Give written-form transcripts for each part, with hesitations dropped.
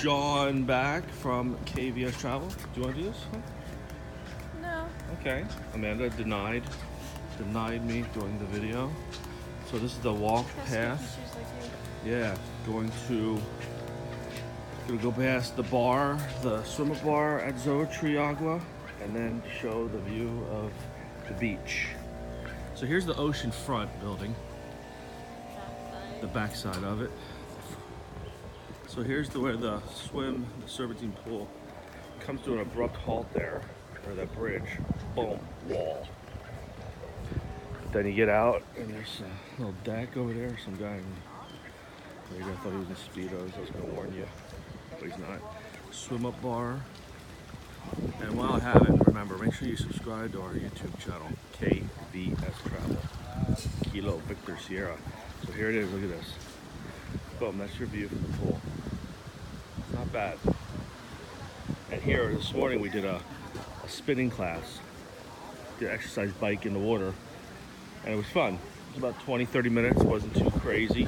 Sean back from KVS Travel. Do you want to do this? No. Okay. Amanda denied me during the video. So this is the walk path. Yeah, gonna go past the bar, the swim bar at Zoëtry Aqua, and then show the view of the beach. So here's the ocean front building, the backside of it. So here's where the serpentine pool comes to an abrupt halt there, or that bridge, boom, wall. Then you get out, and there's a little deck over there. Some guy, maybe I thought he was in Speedos. I was gonna warn you, but he's not. Swim up bar. And while I have it, remember, make sure you subscribe to our YouTube channel, KVS Travel, Kilo Victor Sierra. So here it is, look at this. Boom, that's your view from the pool. Not bad. And here, this morning, we did a spinning class. Did an exercise bike in the water. And it was fun. It was about 20-30 minutes, it wasn't too crazy.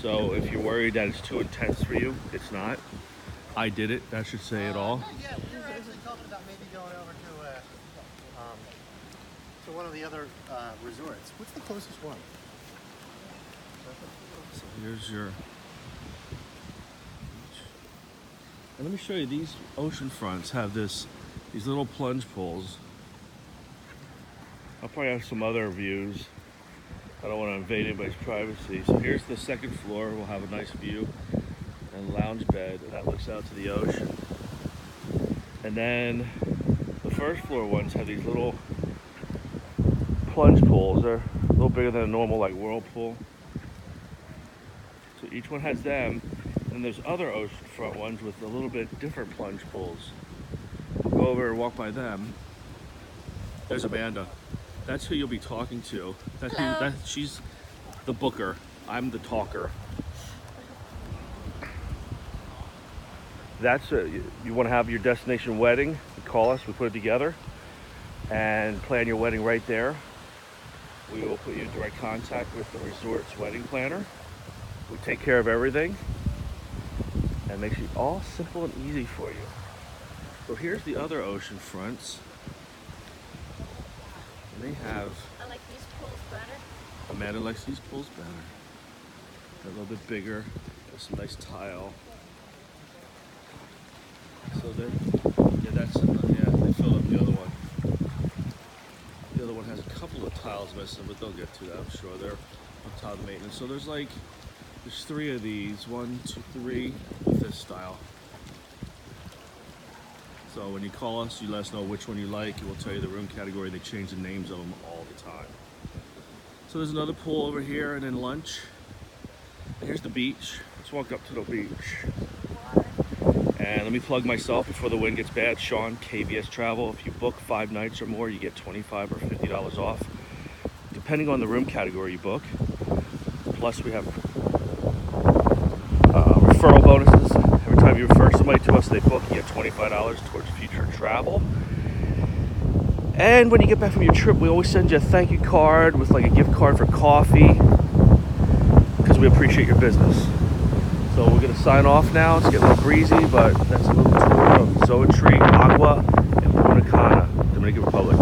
So if you're worried that it's too intense for you, it's not. I did it, that should say it all. Yeah, we were actually talking about maybe going over to one of the other resorts. What's the closest one? So here's your... And let me show you, these ocean fronts have these little plunge pools. I'll probably have some other views. I don't want to invade anybody's privacy. So here's the second floor. We'll have a nice view and lounge bed that looks out to the ocean. And then the first floor ones have these little plunge pools. They're a little bigger than a normal like whirlpool. So each one has them. And there's other oceanfront ones with a little bit different plunge pools. We'll go over and walk by them. There's Amanda. That's who you'll be talking to. She's the booker. I'm the talker. That's you want to have your destination wedding, you call us, we put it together and plan your wedding right there. We will put you in direct contact with the resort's wedding planner. We take care of everything and makes it all simple and easy for you. So here's the other ocean fronts. And they have... I like these pools better. Amanda likes these pools better. They're a little bit bigger. There's some nice tile. So they they filled up the other one. The other one has a couple of tiles missing, but they'll get to that, I'm sure. They're on top of the maintenance. So there's three of these, 1, 2, 3, with this style. So when you call us, you let us know which one you like, and we'll tell you the room category. They change the names of them all the time. So there's another pool over here, and then lunch. And here's the beach. Let's walk up to the beach. And let me plug myself before the wind gets bad. Sean, KVS Travel. If you book 5 nights or more, you get $25 or $50 off, depending on the room category you book. Plus, we have referral bonuses. Every time you refer somebody to us, they book, you get $25 towards future travel. And when you get back from your trip, we always send you a thank you card with like a gift card for coffee, because we appreciate your business. So we're going to sign off now. It's getting a little breezy, but that's a little tour of Zoëtry, Aqua, and Punta Cana, Dominican Republic.